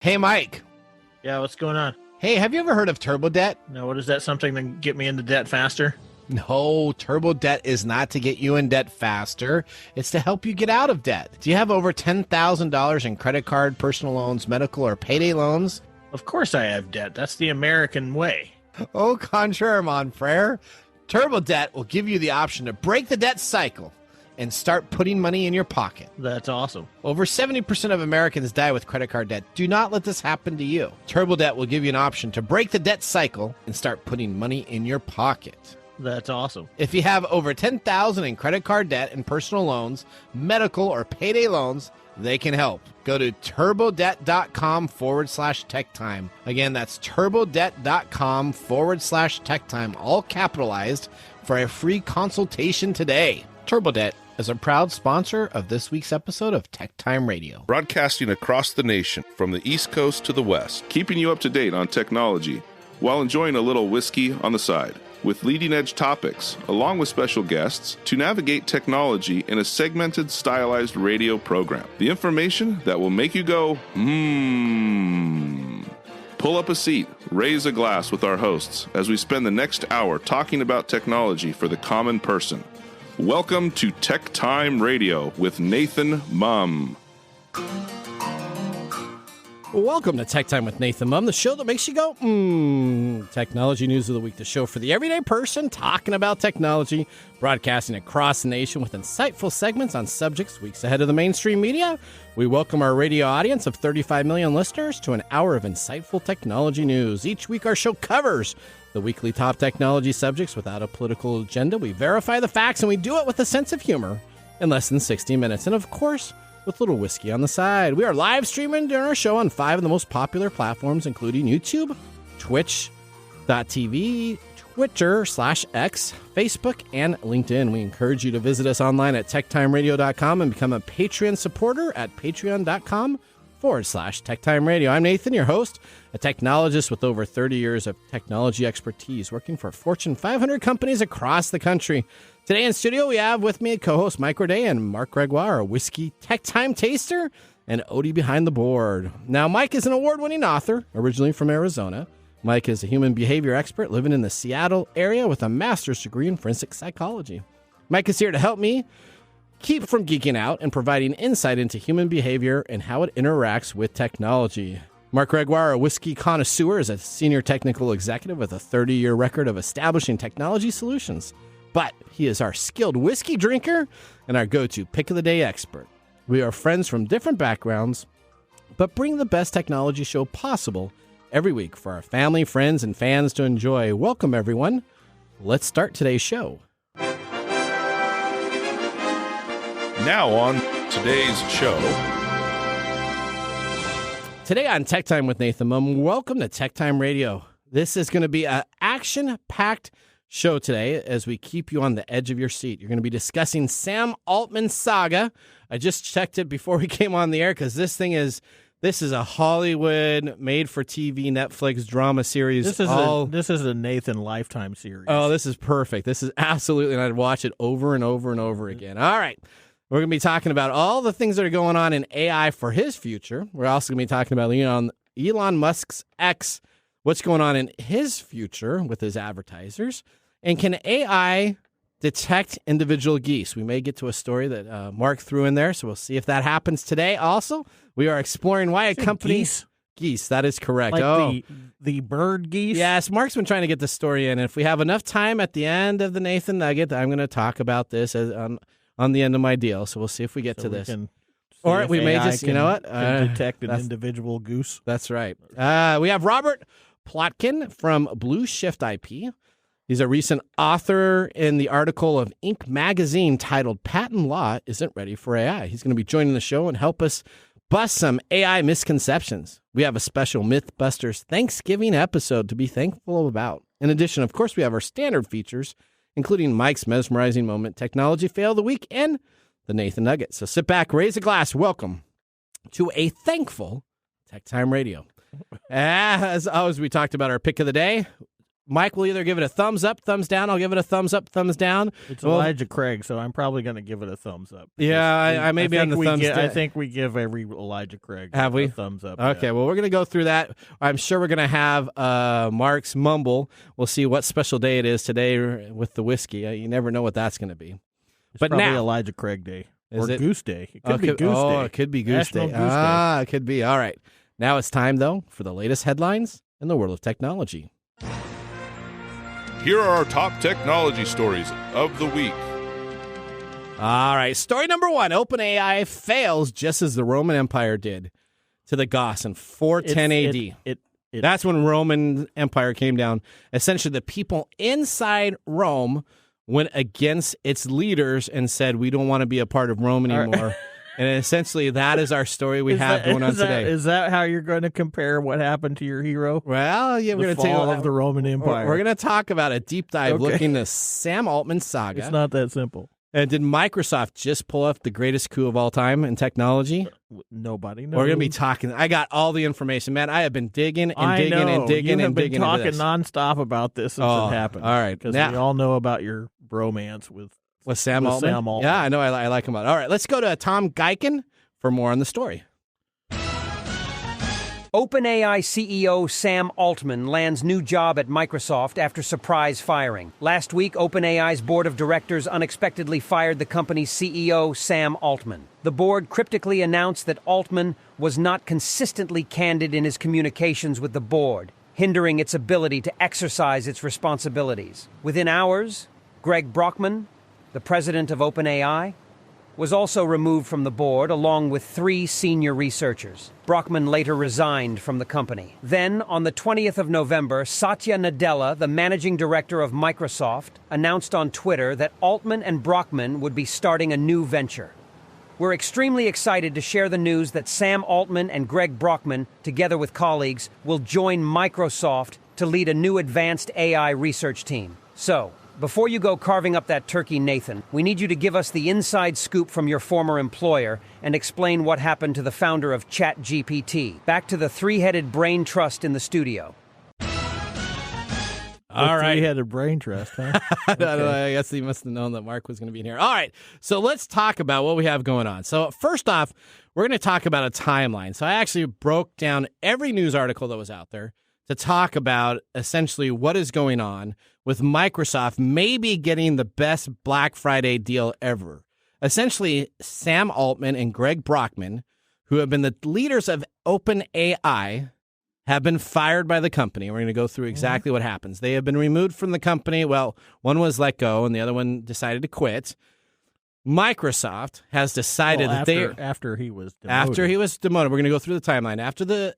Hey, Mike. Yeah, what's going on? Hey, have you ever heard of turbo debt? No, what is that? Something to get me into debt faster? No, turbo debt is not to get you in debt faster. It's to help you get out of debt. Do you have over $10,000 in credit card, personal loans, medical, or payday loans? Of course I have debt. That's the American way. Au contraire, mon frere. Turbo debt will give you the option to break the debt cycle and start putting money in your pocket. That's awesome. Over 70% of Americans die with credit card debt. Do not let this happen to you. Turbo debt will give you an option to break the debt cycle and start putting money in your pocket. That's awesome. If you have over $10,000 in credit card debt and personal loans, medical, or payday loans, they can help. Go to turbodebt.com/techtime. Again, that's turbodebt.com/techtime, all capitalized, for a free consultation today. TurboDebt is a proud sponsor of this week's episode of TechTime Radio. Broadcasting across the nation from the East Coast to the West, keeping you up to date on technology while enjoying a little whiskey on the side, with leading-edge topics, along with special guests, to navigate technology in a segmented, stylized radio program. The information that will make you go, Pull up a seat, raise a glass with our hosts as we spend the next hour talking about technology for the common person. Welcome to TechTime Radio with Nathan Mumm. Welcome to Tech Time with Nathan Mumm, the show that makes you go, Technology News of the Week, the show for the everyday person talking about technology, broadcasting across the nation with insightful segments on subjects weeks ahead of the mainstream media. We welcome our radio audience of 35 million listeners to an hour of insightful technology news. Each week our show covers the weekly top technology subjects without a political agenda. We verify the facts, and we do it with a sense of humor in less than 60 minutes. And of course, with a little whiskey on the side. We are live streaming during our show on 5 of the most popular platforms, including YouTube, Twitch.tv, Twitter/X, Facebook, and LinkedIn. We encourage you to visit us online at TechTimeRadio.com and become a Patreon supporter at Patreon.com/TechTime Radio. I'm Nathan, your host, a technologist with over 30 years of technology expertise, working for Fortune 500 companies across the country. Today in studio, we have with me co-host Mike Roday and Marc Gregoire, a whiskey tech time taster and Odie behind the board. Now, Mike is an award-winning author, originally from Arizona. Mike is a human behavior expert living in the Seattle area with a master's degree in forensic psychology. Mike is here to help me keep from geeking out and providing insight into human behavior and how it interacts with technology. Marc Gregoire, a whiskey connoisseur, is a senior technical executive with a 30-year record of establishing technology solutions. But he is our skilled whiskey drinker and our go-to pick-of-the-day expert. We are friends from different backgrounds, but bring the best technology show possible every week for our family, friends, and fans to enjoy. Welcome, everyone. Let's start today's show. Now on today's show. Today on Tech Time with Nathan Mumm, welcome to Tech Time Radio. This is going to be an action-packed show today as we keep you on the edge of your seat. You're going to be discussing Sam Altman's Saga. I just checked it before we came on the air because this is a Hollywood made-for-TV Netflix drama series. This is a Nathan Lifetime series. Oh, this is perfect. This is absolutely, and I'd watch it over and over and over again. All right. We're going to be talking about all the things that are going on in AI for his future. We're also going to be talking about Elon Musk's X, what's going on in his future with his advertisers. And can AI detect individual geese? We may get to a story that Marc threw in there, so we'll see if that happens today. Also, we are exploring why a company... Geese, that is correct. Like the bird geese? Yes, Marc's been trying to get this story in. If we have enough time at the end of the Nathan Nugget, I'm going to talk about this on the end of my deal, so we'll see if we get to this. Or we may just, you know what? Detect an individual goose. That's right. We have Robert Plotkin from Blue ShiftIP. He's a recent author in the article of Inc. magazine titled Patent Law Isn't Ready for AI. He's going to be joining the show and help us bust some AI misconceptions. We have a special MythBusters Thanksgiving episode to be thankful about. In addition, of course, we have our standard features, including Mike's Mesmerizing Moment, Technology Fail of the Week, and the Nathan Nugget. So sit back, raise a glass. Welcome to a thankful Tech Time Radio. As always, we talked about our pick of the day. Mike will either give it a thumbs up, thumbs down. I'll give it a thumbs up, thumbs down. It's Elijah Craig, so I'm probably going to give it a thumbs up. Yeah, I may be on the thumbs down. I think we give every Elijah Craig a thumbs up. Okay, yeah. well, we're going to go through that. I'm sure we're going to have Marc's Mumble. We'll see what special day it is today with the whiskey. You never know what that's going to be. It's but probably now, Elijah Craig Day. Is or it? Goose Day. It could be Goose Day. Oh, it could be Goose Day. It could be. All right. Now it's time, though, for the latest headlines in the world of technology. Here are our top technology stories of the week. All right. Story number 1. OpenAI fails just as the Roman Empire did to the Goths in 410 AD. That's when Roman Empire came down. Essentially, the people inside Rome went against its leaders and said, we don't want to be a part of Rome anymore. And essentially, that is our story we have going on today. Is that how you're going to compare what happened to your hero? Well, yeah, we're going to take fall of the Roman Empire. We're going to talk about a deep dive looking at Sam Altman Saga. It's not that simple. And did Microsoft just pull off the greatest coup of all time in technology? Nobody knows. We're going to be talking. I got all the information, man. I have been digging and digging and digging and digging. You have been talking nonstop about this since it happened. All right. Because we all know about your bromance with Sam Altman. Yeah, I know. I like him a lot. All right, let's go to Tom Geiken for more on the story. OpenAI CEO Sam Altman lands new job at Microsoft after surprise firing. Last week, OpenAI's board of directors unexpectedly fired the company's CEO, Sam Altman. The board cryptically announced that Altman was not consistently candid in his communications with the board, hindering its ability to exercise its responsibilities. Within hours, Greg Brockman, the president of OpenAI, was also removed from the board along with 3 senior researchers. Brockman later resigned from the company. Then, on the 20th of November, Satya Nadella, the managing director of Microsoft, announced on Twitter that Altman and Brockman would be starting a new venture. We're extremely excited to share the news that Sam Altman and Greg Brockman, together with colleagues, will join Microsoft to lead a new advanced AI research team. So, before you go carving up that turkey, Nathan, we need you to give us the inside scoop from your former employer and explain what happened to the founder of ChatGPT. Back to the 3-headed brain trust in the studio. All right. 3-headed brain trust, huh? Okay. I guess he must have known that Marc was going to be in here. All right, so let's talk about what we have going on. So first off, we're going to talk about a timeline. So I actually broke down every news article that was out there to talk about essentially what is going on with Microsoft maybe getting the best Black Friday deal ever. Essentially, Sam Altman and Greg Brockman, who have been the leaders of OpenAI, have been fired by the company. We're going to go through exactly what happens. They have been removed from the company. Well, one was let go and the other one decided to quit. Microsoft has decided after he was demoted. After he was demoted, we're going to go through the timeline.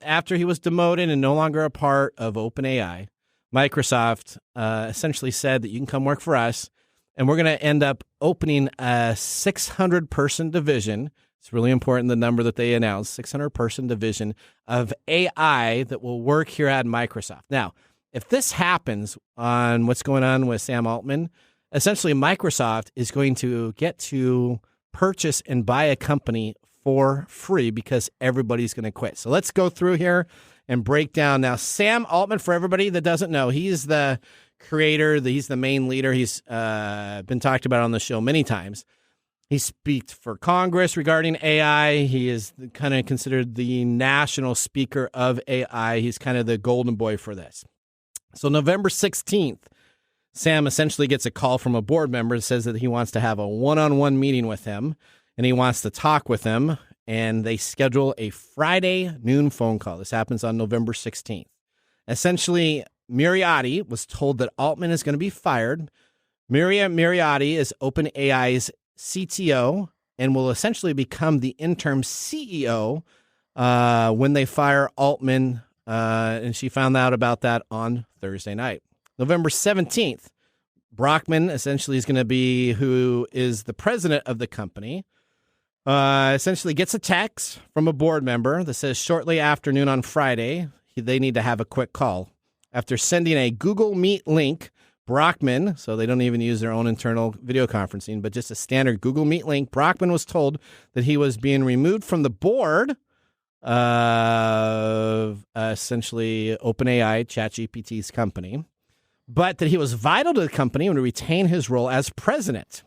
After he was demoted and no longer a part of OpenAI, Microsoft essentially said that you can come work for us, and we're going to end up opening a 600-person division. It's really important, the number that they announced, 600-person division of AI that will work here at Microsoft. Now, if this happens on what's going on with Sam Altman, essentially Microsoft is going to get to purchase and buy a company for free because everybody's going to quit. So let's go through here and break down. Now, Sam Altman, for everybody that doesn't know, he's the creator, he's the main leader. He's been talked about on the show many times. He speaks for Congress regarding AI. He is kind of considered the national speaker of AI. He's kind of the golden boy for this. So November 16th, Sam essentially gets a call from a board member that says that he wants to have a one-on-one meeting with him, and he wants to talk with him, and they schedule a Friday noon phone call. This happens on November 16th. Essentially, Moriarty was told that Altman is going to be fired. Moriarty is OpenAI's CTO and will essentially become the interim CEO when they fire Altman, and she found out about that on Thursday night. November 17th, Brockman essentially is going to be who is the president of the company, essentially gets a text from a board member that says shortly after noon on Friday, they need to have a quick call. After sending a Google Meet link, Brockman, so they don't even use their own internal video conferencing, but just a standard Google Meet link, Brockman was told that he was being removed from the board of essentially OpenAI, ChatGPT's company. but that he was vital to the company and to retain his role as president,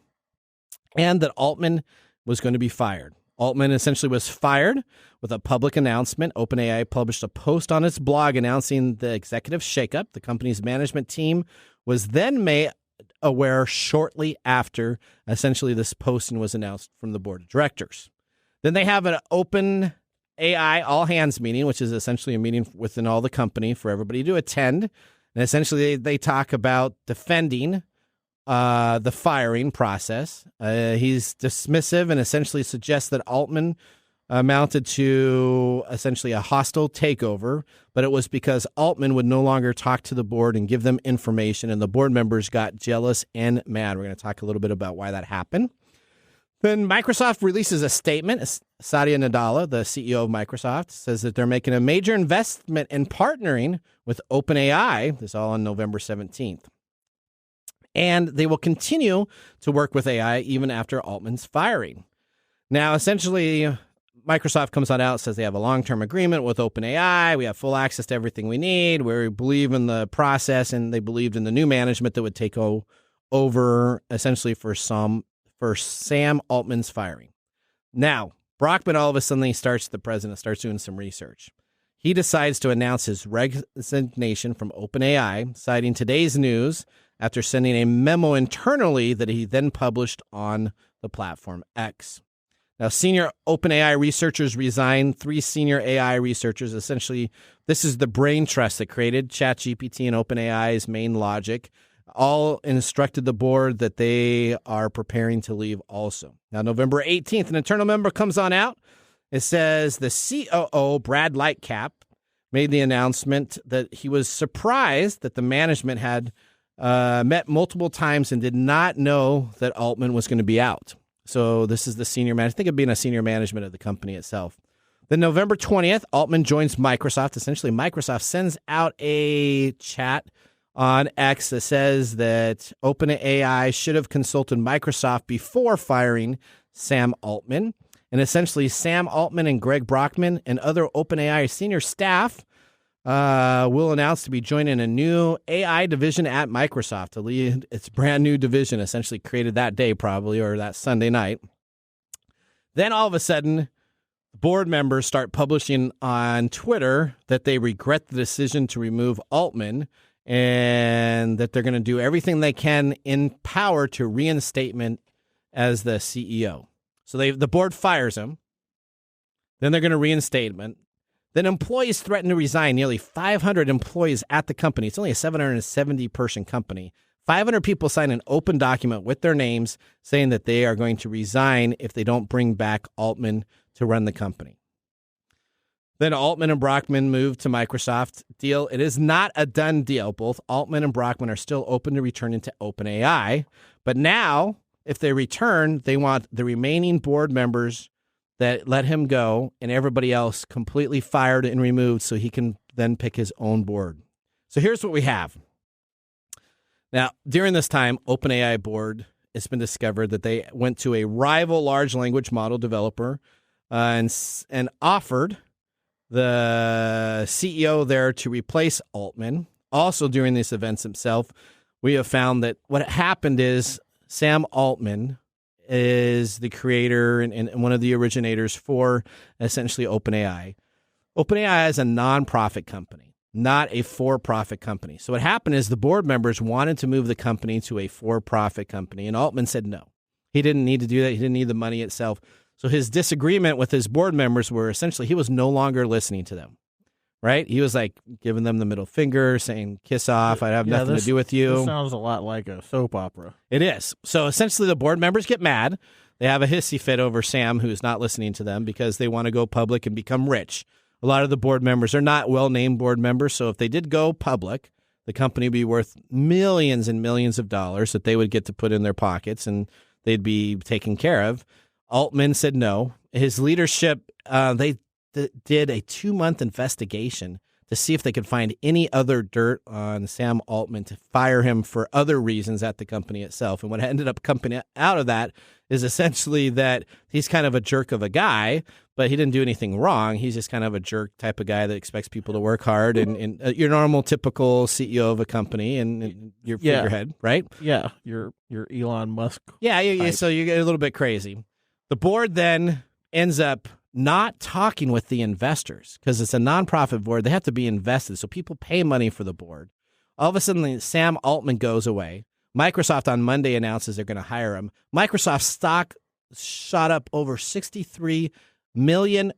and that Altman was going to be fired. Altman essentially was fired with a public announcement. OpenAI published a post on its blog announcing the executive shakeup. The company's management team was then made aware shortly after essentially this posting was announced from the board of directors. Then they have an OpenAI all-hands meeting, which is essentially a meeting within all the company for everybody to attend. And essentially they talk about defending the firing process. He's dismissive and essentially suggests that Altman amounted to essentially a hostile takeover, but it was because Altman would no longer talk to the board and give them information, and the board members got jealous and mad. We're going to talk a little bit about why that happened. Then Microsoft releases a statement. Satya Nadella, the CEO of Microsoft, says that they're making a major investment in partnering with OpenAI. This is all on November 17th. And they will continue to work with AI even after Altman's firing. Now, essentially, Microsoft comes on out and says they have a long-term agreement with OpenAI. We have full access to everything we need. We believe in the process, and they believed in the new management that would take over essentially for Sam Altman's firing. Now, Brockman all of a sudden the president starts doing some research. He decides to announce his resignation from OpenAI, citing today's news after sending a memo internally that he then published on the platform X. Now, senior OpenAI researchers resigned. 3 senior AI researchers. Essentially, this is the brain trust that created ChatGPT and OpenAI's main logic. All instructed the board that they are preparing to leave also. Now, November 18th, an internal member comes on out. It says the COO, Brad Lightcap, made the announcement that he was surprised that the management had met multiple times and did not know that Altman was going to be out. So this is the senior management. Think of being a senior management of the company itself. Then November 20th, Altman joins Microsoft. Essentially, Microsoft sends out a chat on X that says that OpenAI should have consulted Microsoft before firing Sam Altman. And essentially, Sam Altman and Greg Brockman and other OpenAI senior staff will announce to be joining a new AI division at Microsoft to lead its brand new division, essentially created that day probably, or that Sunday night. Then all of a sudden, board members start publishing on Twitter that they regret the decision to remove Altman and that they're going to do everything they can in power to reinstatement as the CEO. So the board fires him. Then they're going to reinstatement. Then employees threaten to resign. Nearly 500 employees at the company. It's only a 770-person company. 500 people sign an open document with their names saying that they are going to resign if they don't bring back Altman to run the company. Then Altman and Brockman moved to Microsoft deal. It is not a done deal. Both Altman and Brockman are still open to returning to OpenAI. But now, if they return, they want the remaining board members that let him go and everybody else completely fired and removed so he can then pick his own board. So here's what we have. Now, during this time, OpenAI board, it's been discovered that they went to a rival large language model developer and offered the CEO there to replace Altman. Also during these events himself, we have found that what happened is Sam Altman is the creator and one of the originators for essentially OpenAI. OpenAI is a nonprofit company, not a for-profit company. So what happened is the board members wanted to move the company to a for-profit company, and Altman said no. He didn't need to do that. He didn't need the money itself. So his disagreement with his board members were essentially he was no longer listening to them, right? He was like giving them the middle finger, saying, kiss off, I have nothing to do with you. This sounds a lot like a soap opera. It is. So essentially the board members get mad. They have a hissy fit over Sam, who's not listening to them because they want to go public and become rich. A lot of the board members are not well-named board members, so if they did go public, the company would be worth millions and millions of dollars that they would get to put in their pockets and they'd be taken care of. Altman said no. His leadership, they did a 2-month investigation to see if they could find any other dirt on Sam Altman to fire him for other reasons at the company itself. And what ended up coming out of that is essentially that he's kind of a jerk of a guy, but he didn't do anything wrong. He's just kind of a jerk type of guy that expects people to work hard and your normal, typical CEO of a company and your figurehead, right? Yeah, your Elon Musk. Yeah, so you get a little bit crazy. The board then ends up not talking with the investors because it's a nonprofit board. They have to be invested, so people pay money for the board. All of a sudden, Sam Altman goes away. Microsoft on Monday announces they're going to hire him. Microsoft's stock shot up over $63 million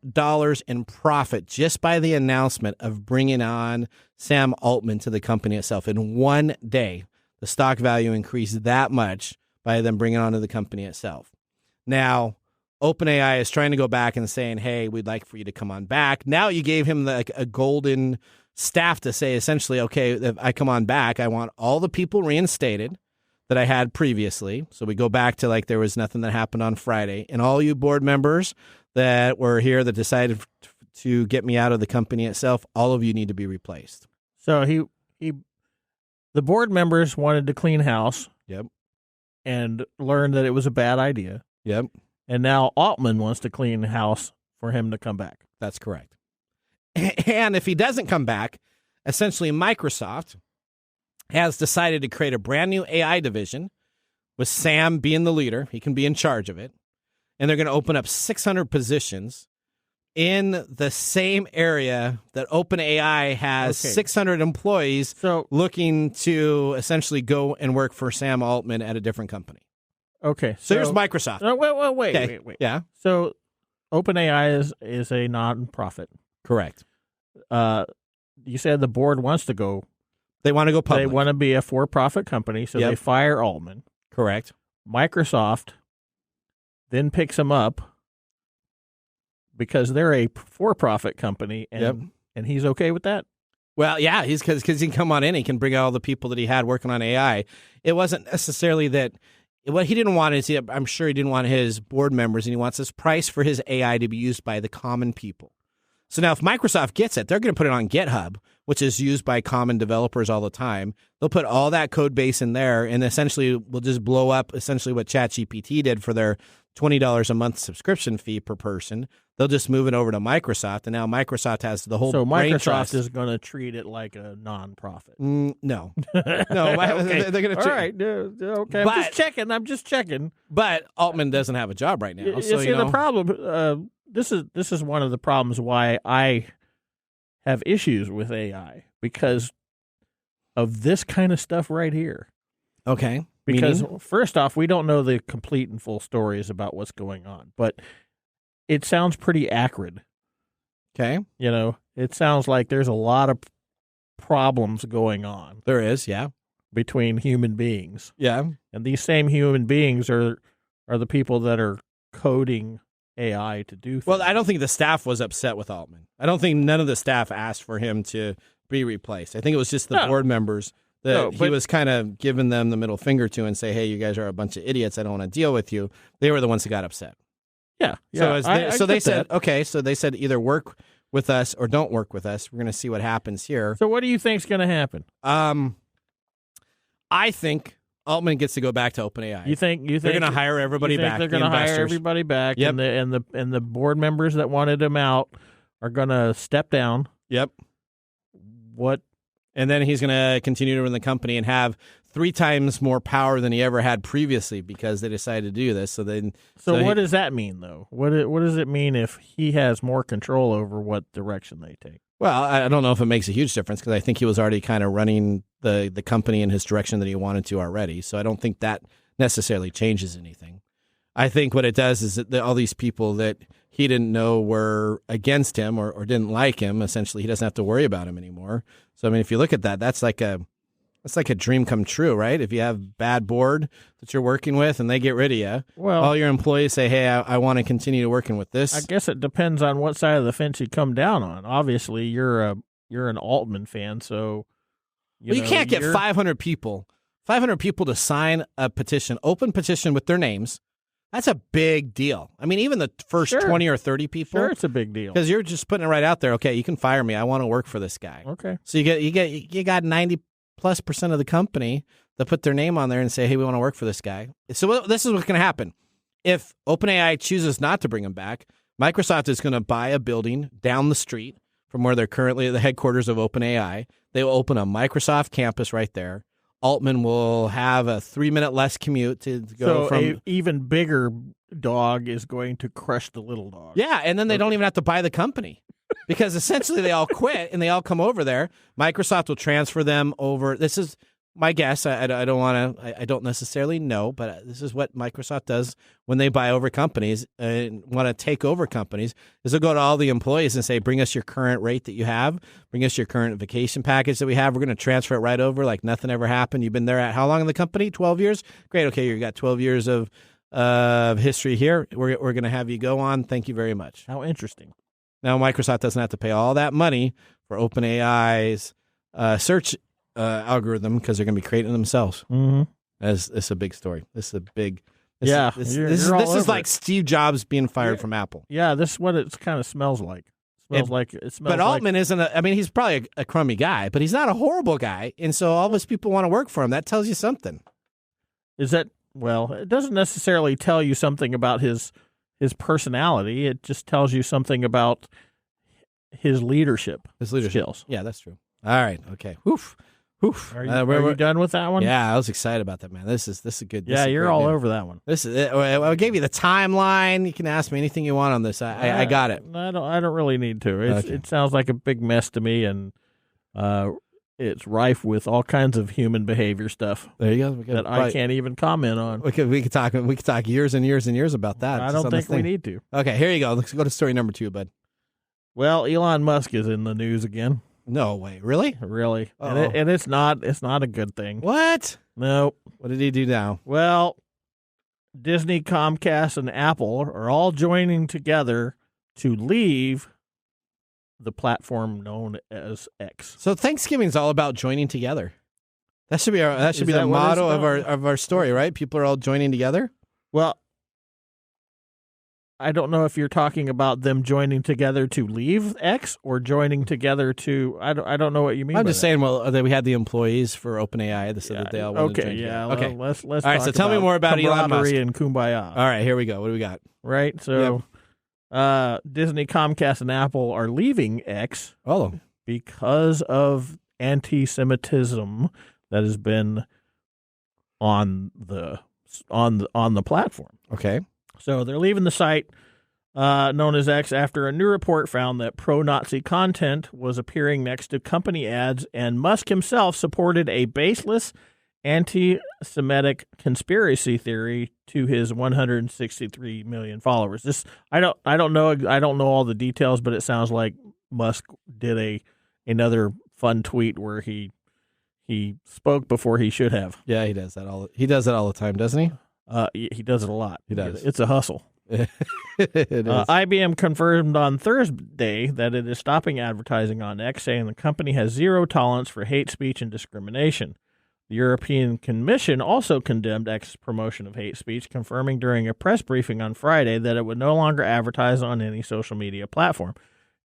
in profit just by the announcement of bringing on Sam Altman to the company itself. In one day, the stock value increased that much by them bringing on to the company itself. Now, OpenAI is trying to go back and saying, hey, we'd like for you to come on back. Now you gave him a golden staff to say, essentially, okay, if I come on back, I want all the people reinstated that I had previously. So we go back to like there was nothing that happened on Friday. And all you board members that were here that decided to get me out of the company itself, all of you need to be replaced. So the board members wanted to clean house. Yep. And learned that it was a bad idea. Yep. And now Altman wants to clean house for him to come back. That's correct. And if he doesn't come back, essentially Microsoft has decided to create a brand new AI division with Sam being the leader. He can be in charge of it. And they're going to open up 600 positions in the same area that OpenAI has 600 employees looking to essentially go and work for Sam Altman at a different company. Okay. So here's Microsoft. Wait. Yeah. So OpenAI is a non-profit. Correct. You said the board wants to go. They want to go public. They want to be a for-profit company, so they fire Altman. Correct. Microsoft then picks them up because they're a for-profit company, and he's okay with that? Well, yeah, he's because he can come on in, he can bring out all the people that he had working on AI. It wasn't necessarily that. What he didn't want is, I'm sure he didn't want his board members, and he wants this price for his AI to be used by the common people. So now if Microsoft gets it, they're going to put it on GitHub, which is used by common developers all the time. They'll put all that code base in there, and essentially will just blow up essentially what ChatGPT did for their $20 a month subscription fee per person. They'll just move it over to Microsoft, and now Microsoft has the whole brain Microsoft trust. is going to treat it like a nonprofit. No. Okay. They're going to all right. Okay. I'm just checking. But Altman doesn't have a job right now. So, the problem, this is one of the problems why I have issues with AI, because of this kind of stuff right here. Okay. Because first off, we don't know the complete and full stories about what's going on, but it sounds pretty acrid. Okay. It sounds like there's a lot of problems going on. There is, yeah. Between human beings. Yeah. And these same human beings are the people that are coding AI to do things. Well, I don't think the staff was upset with Altman. I don't think none of the staff asked for him to be replaced. I think it was just the board members that he was kind of giving them the middle finger to and say, hey, you guys are a bunch of idiots. I don't want to deal with you. They were the ones that got upset. Yeah. So they said, okay, so they said either work with us or don't work with us. We're going to see what happens here. So what do you think's going to happen? I think Altman gets to go back to OpenAI. You think they're going to hire everybody back? They're going to hire everybody back. Yep. And the board members that wanted him out are going to step down. Yep. What? And then he's going to continue to run the company and have 3 times more power than he ever had previously because they decided to do this. So what does that mean, though? What does it mean if he has more control over what direction they take? Well, I don't know if it makes a huge difference because I think he was already kind of running the company in his direction that he wanted to already. So I don't think that necessarily changes anything. I think what it does is that all these people that he didn't know were against him or didn't like him, essentially he doesn't have to worry about him anymore. So, I mean, if you look at that, that's like a dream come true, right? If you have bad board that you're working with and they get rid of you, all your employees say, hey, I want to continue working with this. I guess it depends on what side of the fence you come down on. Obviously, you're an Altman fan, so you can't get 500 people to sign a petition, open petition with their names. That's a big deal. I mean, even the first 20 or 30 people. Sure, it's a big deal. Because you're just putting it right out there. Okay, you can fire me. I want to work for this guy. Okay. So you got 90+% of the company that put their name on there and say, hey, we want to work for this guy. So this is what's going to happen. if OpenAI chooses not to bring him back, Microsoft is going to buy a building down the street from where they're currently at the headquarters of OpenAI. They will open a Microsoft campus right there. Altman will have a 3-minute less commute to go from... an even bigger dog is going to crush the little dog. Yeah, and then they don't even have to buy the company because essentially they all quit and they all come over there. Microsoft will transfer them over. This is my guess. I don't necessarily know, but this is what Microsoft does when they buy over companies and want to take over companies, is they'll go to all the employees and say, bring us your current rate that you have, bring us your current vacation package that we have. We're going to transfer it right over like nothing ever happened. You've been there at how long in the company? 12 years? Great. Okay, you got 12 years of history here. We're going to have you go on. Thank you very much. How interesting. Now, Microsoft doesn't have to pay all that money for OpenAI's search algorithm because they're going to be creating it themselves. Mm-hmm. It's a big story. This is a big. This is like Steve Jobs being fired from Apple. Yeah, this is what it kind of smells like. But Altman isn't. He's probably a crummy guy, but he's not a horrible guy, and so all those people want to work for him. That tells you something. Is that? Well, it doesn't necessarily tell you something about his personality. It just tells you something about his leadership skills. Yeah, that's true. All right. Okay. Oof. Are you done with that one? Yeah, I was excited about that, man. This is good. Yeah, you're all over that one. This is. I gave you the timeline. You can ask me anything you want on this. I got it. I don't really need to. It sounds like a big mess to me, and it's rife with all kinds of human behavior stuff. There you go. That I can't even comment on. We could talk years and years and years about that. I don't think we need to. Okay, here you go. Let's go to story number 2, bud. Well, Elon Musk is in the news again. No way. Really? Really. And it's not a good thing. What? No. What did he do now? Well, Disney, Comcast, and Apple are all joining together to leave the platform known as X. So Thanksgiving's all about joining together. That should be the motto of our story, right? People are all joining together. Well, I don't know if you're talking about them joining together to leave X or joining together to. I don't know what you mean. I'm just saying. Well, that we had the employees for OpenAI that said that they all wanted to join together. Okay. Let's. All right. So tell me more about Elon Musk and kumbaya. All right. Here we go. What do we got? Right. So, Disney, Comcast, and Apple are leaving X. Oh, because of anti-Semitism that has been on the platform. Okay. So they're leaving the site known as X after a new report found that pro-Nazi content was appearing next to company ads, and Musk himself supported a baseless anti-Semitic conspiracy theory to his 163 million followers. I don't know all the details, but it sounds like Musk did another fun tweet where he spoke before he should have. Yeah, he does that all the time, doesn't he? He does it a lot. He does. It's a hustle. It is. IBM confirmed on Thursday that it is stopping advertising on X, saying the company has zero tolerance for hate speech and discrimination. The European Commission also condemned X's promotion of hate speech, confirming during a press briefing on Friday that it would no longer advertise on any social media platform.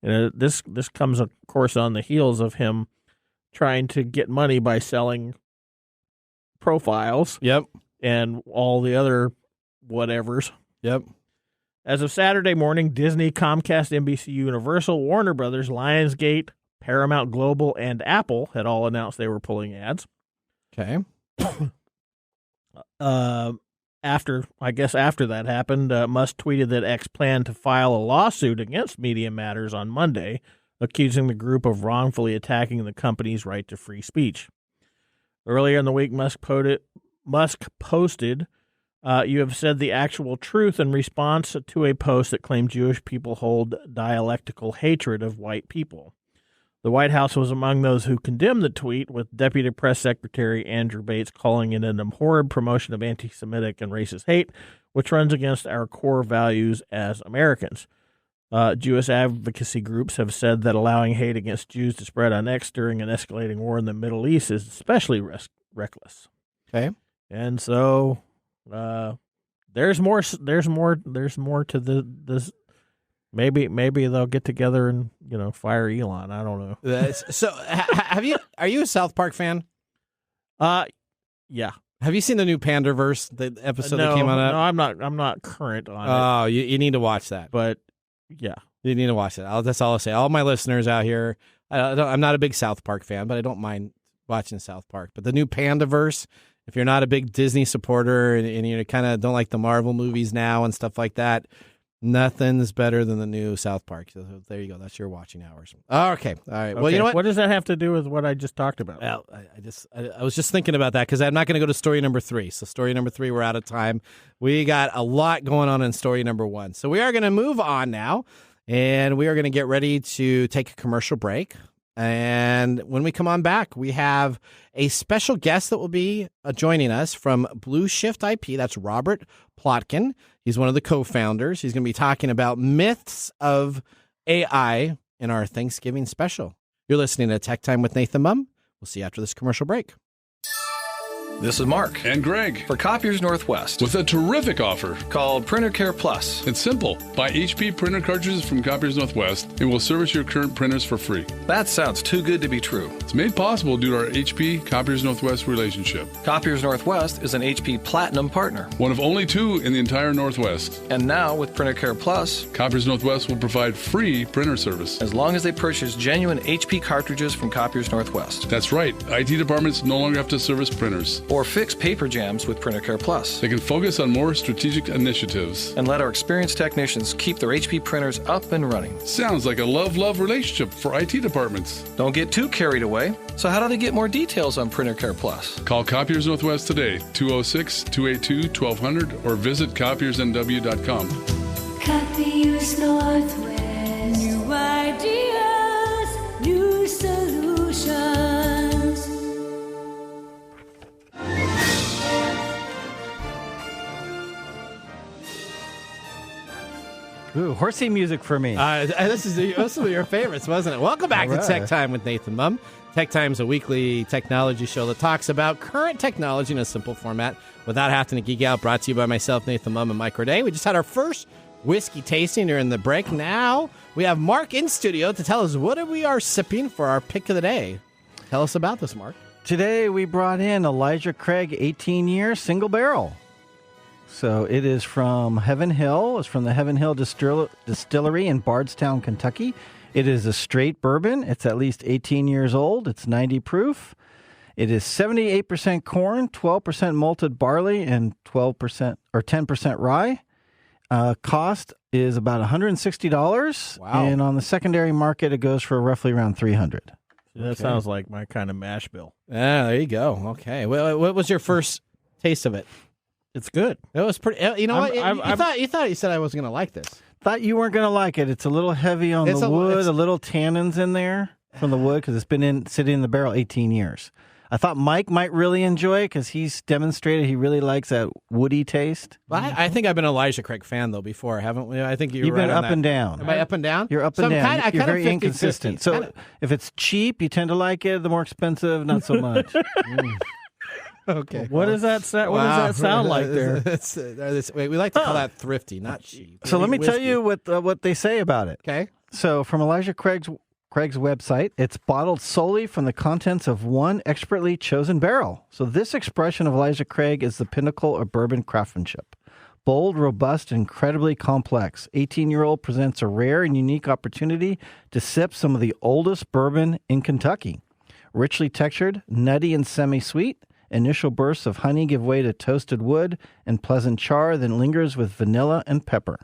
And this comes, of course, on the heels of him trying to get money by selling profiles. Yep. And all the other whatevers. Yep. As of Saturday morning, Disney, Comcast, NBC Universal, Warner Brothers, Lionsgate, Paramount Global, and Apple had all announced they were pulling ads. Okay. After that happened, Musk tweeted that X planned to file a lawsuit against Media Matters on Monday, accusing the group of wrongfully attacking the company's right to free speech. Earlier in the week, Musk posted, you have said the actual truth in response to a post that claimed Jewish people hold dialectical hatred of white people. The White House was among those who condemned the tweet, with Deputy Press Secretary Andrew Bates calling it an abhorrent promotion of anti-Semitic and racist hate, which runs against our core values as Americans. Jewish advocacy groups have said that allowing hate against Jews to spread on X during an escalating war in the Middle East is especially reckless. Okay. And so there's more to this. Maybe they'll get together and fire Elon. I don't know. So are you a South Park fan? Yeah. Have you seen the new Pandaverse, the episode that came on? No, I'm not current on it. Oh, you need to watch that. But yeah, you need to watch that. That's all I'll say. All my listeners out here, I'm not a big South Park fan, but I don't mind watching South Park. But the new Pandaverse, if you're not a big Disney supporter and you kind of don't like the Marvel movies now and stuff like that, nothing's better than the new South Park. So there you go. That's your watching hours. Okay. All right. Well, you know what? What does that have to do with what I just talked about? Well, I was just thinking about that because I'm not going to go to story number 3. So story number 3, we're out of time. We got a lot going on in story number 1. So we are going to move on now, and we are going to get ready to take a commercial break. And when we come on back, we have a special guest that will be joining us from Blue ShiftIP. That's Robert Plotkin. He's one of the co-founders. He's going to be talking about myths of AI in our Thanksgiving special. You're listening to Tech Time with Nathan Mumm. We'll see you after this commercial break. This is Marc. And Greg. For Copiers Northwest. With a terrific offer. Called Printer Care Plus. It's simple. Buy HP printer cartridges from Copiers Northwest and we'll service your current printers for free. That sounds too good to be true. It's made possible due to our HP Copiers Northwest relationship. Copiers Northwest is an HP Platinum partner. One of only 2 in the entire Northwest. And now with Printer Care Plus, Copiers Northwest will provide free printer service. As long as they purchase genuine HP cartridges from Copiers Northwest. That's right. IT departments no longer have to service printers. Or fix paper jams with Printer Care Plus. They can focus on more strategic initiatives. And let our experienced technicians keep their HP printers up and running. Sounds like a love-love relationship for IT departments. Don't get too carried away. So how do they get more details on Printer Care Plus? Call Copiers Northwest today, 206-282-1200, or visit copiersnw.com. Copiers Northwest. New ideas, new solutions. Ooh, horsey music for me. This is one of your favorites, wasn't it? Welcome back to Tech Time with Nathan Mumm. Tech Time is a weekly technology show that talks about current technology in a simple format without having to geek out. Brought to you by myself, Nathan Mumm, and Mike Roday. We just had our first whiskey tasting during the break. Now we have Marc in studio to tell us what we are sipping for our pick of the day. Tell us about this, Marc. Today we brought in Elijah Craig 18-year single barrel. So it is from Heaven Hill. It's from the Heaven Hill Distillery in Bardstown, Kentucky. It is a straight bourbon. It's at least 18 years old. It's 90 proof. It is 78% corn, 12% malted barley, and 12% or 10% rye. Cost is about $160. Wow. And on the secondary market, it goes for roughly around $300. That sounds like my kind of mash bill. Yeah, there you go. Okay. Well, what was your first taste of it? It's good. It was pretty. You know what? You thought you said I wasn't going to like this. Thought you weren't going to like it. It's a little heavy on the wood, a little tannins in there from the wood because it's been sitting in the barrel 18 years. I thought Mike might really enjoy it because he's demonstrated he really likes that woody taste. Well, I think I've been an Elijah Craig fan, though, before, haven't we? I think you've been up and down. Am I up and down? You're up and down. You're very inconsistent. So if it's cheap, you tend to like it. The more expensive, not so much. Okay. What does that sound? What does that sound like there? We like to call that thrifty, not cheap. So let me tell you what they say about it. Okay. So from Elijah Craig's website, it's bottled solely from the contents of one expertly chosen barrel. So this expression of Elijah Craig is the pinnacle of bourbon craftsmanship. Bold, robust, incredibly complex. 18-year-old presents a rare and unique opportunity to sip some of the oldest bourbon in Kentucky. Richly textured, nutty and semi-sweet. Initial bursts of honey give way to toasted wood and pleasant char, then lingers with vanilla and pepper.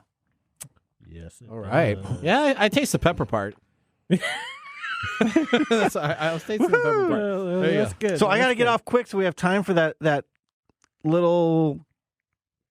Yes. All right. Yeah, I taste the pepper part. I was tasting the pepper part. That's good. So I got to get off quick so we have time for that little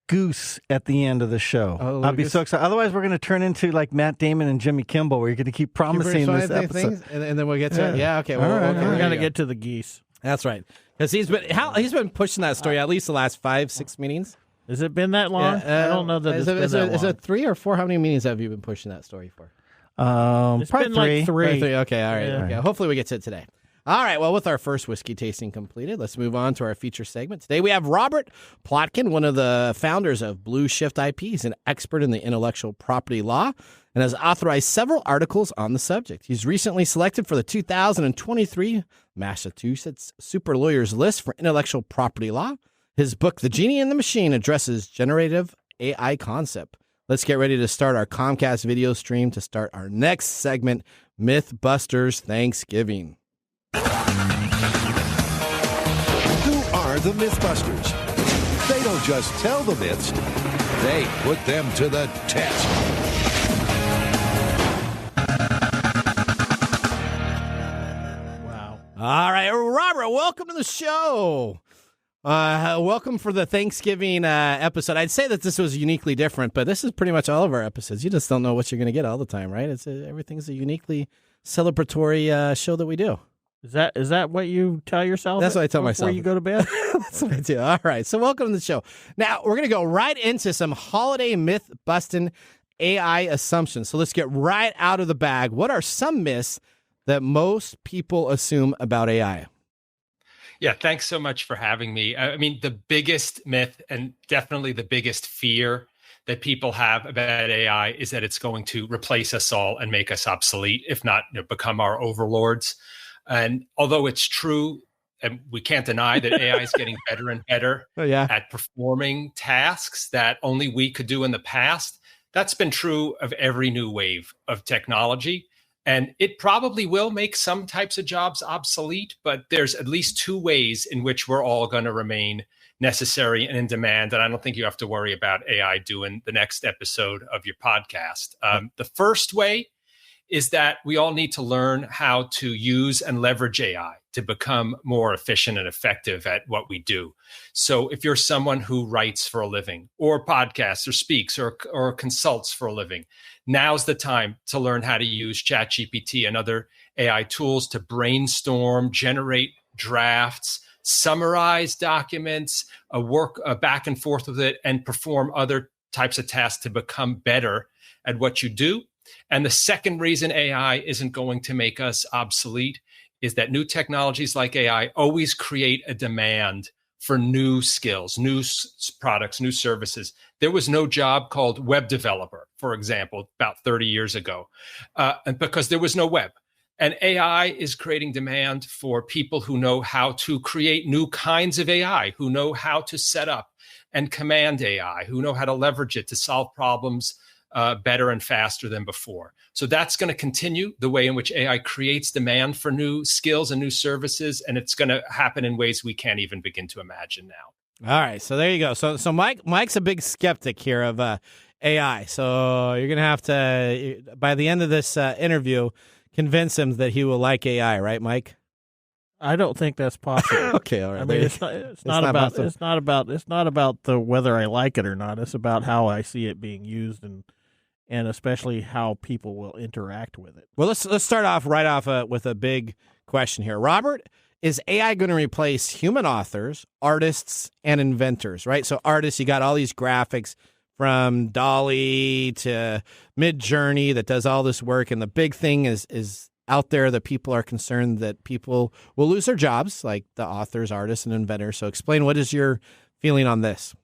goose at the end of the show. I'll be so excited. Otherwise, we're going to turn into like Matt Damon and Jimmy Kimmel, where you're going to keep promising this episode. Things, and then we'll get to it. Yeah, okay. Well, okay, we're going to get to the geese. That's right. Because he's been pushing that story at least the last 5-6 meetings. Has it been that long? I don't know that it's been that long. Is it 3 or 4? How many meetings have you been pushing that story for? It's probably been like 3. 3. Okay, all right. Yeah. Okay. Hopefully we get to it today. All right, well, with our first whiskey tasting completed, let's move on to our feature segment. Today we have Robert Plotkin, one of the founders of Blue ShiftIP. He's an expert in the intellectual property law and has authorized several articles on the subject. He's recently selected for the 2023 Massachusetts Super Lawyers List for Intellectual Property Law. His book, The Genie and the Machine, addresses generative AI concept. Let's get ready to start our Comcast video stream to start our next segment, Mythbusters Thanksgiving. Who are the Mythbusters? They don't just tell the myths, they put them to the test. Wow. All right, Robert, welcome to the show. Welcome for the Thanksgiving episode. I'd say that this was uniquely different, but this is pretty much all of our episodes. You just don't know what you're going to get all the time, right? Everything's a uniquely celebratory show that we do. Is that what you tell yourself? That's what I tell myself. Before you go to bed? That's what I do. All right, so welcome to the show. Now, we're going to go right into some holiday myth-busting AI assumptions. So let's get right out of the bag. What are some myths that most people assume about AI? Yeah, thanks so much for having me. I mean, the biggest myth and definitely the biggest fear that people have about AI is that it's going to replace us all and make us obsolete, if not become our overlords. And although it's true, and we can't deny that AI is getting better and better at performing tasks that only we could do in the past, that's been true of every new wave of technology. And it probably will make some types of jobs obsolete, but there's at least two ways in which we're all going to remain necessary and in demand. And I don't think you have to worry about AI doing the next episode of your podcast. The first way is that we all need to learn how to use and leverage AI to become more efficient and effective at what we do. So if you're someone who writes for a living or podcasts or speaks or consults for a living, now's the time to learn how to use ChatGPT and other AI tools to brainstorm, generate drafts, summarize documents, work back and forth with it, and perform other types of tasks to become better at what you do. And the second reason AI isn't going to make us obsolete is that new technologies like AI always create a demand for new skills, new products, new services. There was no job called web developer, for example, about 30 years ago, and because there was no web. And AI is creating demand for people who know how to create new kinds of AI, who know how to set up and command AI, who know how to leverage it to solve problems better and faster than before. So that's going to continue the way in which AI creates demand for new skills and new services, and it's going to happen in ways we can't even begin to imagine now. All right, so there you go. So Mike's a big skeptic here of AI. So you're going to have to, by the end of this interview, convince him that he will like AI, right, Mike? I don't think that's possible. Okay, all right. I mean, it's not about the whether I like it or not. It's about how I see it being used and especially how people will interact with it. Well, let's start off with a big question here. Robert, is AI going to replace human authors, artists, and inventors, right? So artists, you got all these graphics from DALL-E to Mid-Journey that does all this work. And the big thing is out there that people are concerned that people will lose their jobs, like the authors, artists, and inventors. So explain, what is your feeling on this?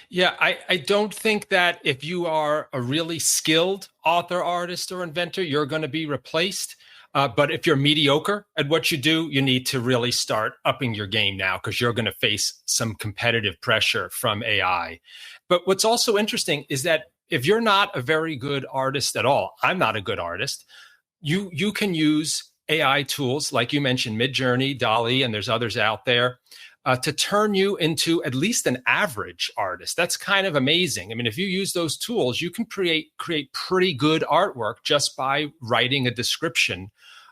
Yeah, I don't think that if you are a really skilled author, artist, or inventor, you're going to be replaced. But if you're mediocre at what you do, you need to really start upping your game now, because you're going to face some competitive pressure from AI. But what's also interesting is that if you're not a very good artist at all, I'm not a good artist, you can use AI tools like you mentioned, Mid-Journey, DALL-E, and there's others out there, to turn you into at least an average artist. That's kind of amazing. I mean, if you use those tools, you can create pretty good artwork just by writing a description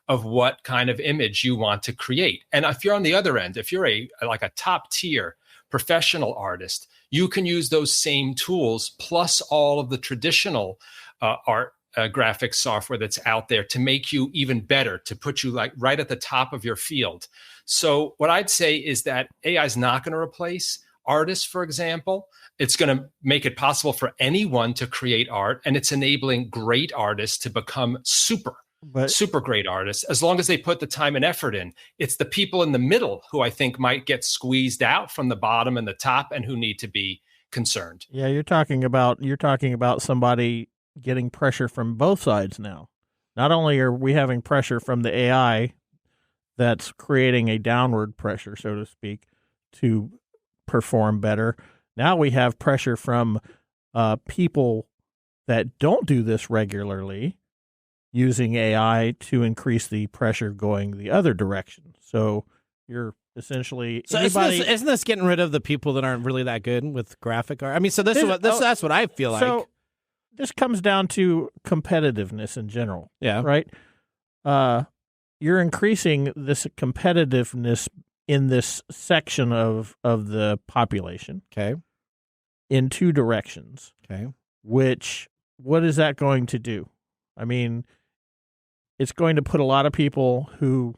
of what kind of image you want to create. And if you're on the other end, if you're like a top tier professional artist, you can use those same tools plus all of the traditional art graphics software that's out there to make you even better, to put you like right at the top of your field. So what I'd say is that AI is not going to replace artists, for example. It's going to make it possible for anyone to create art, and it's enabling great artists to become super great artists, as long as they put the time and effort in. It's the people in the middle who I think might get squeezed out from the bottom and the top, and who need to be concerned. Yeah, you're talking about somebody getting pressure from both sides now. Not only are we having pressure from the AI that's creating a downward pressure, so to speak, to perform better. Now we have pressure from people that don't do this regularly using AI to increase the pressure going the other direction. So you're essentially isn't this getting rid of the people that aren't really that good with graphic art? I mean, so that's what I feel like. So this comes down to competitiveness in general. Yeah. Right? You're increasing this competitiveness in this section of the population. Okay. In two directions. Okay. What is that going to do? I mean, it's going to put a lot of people who,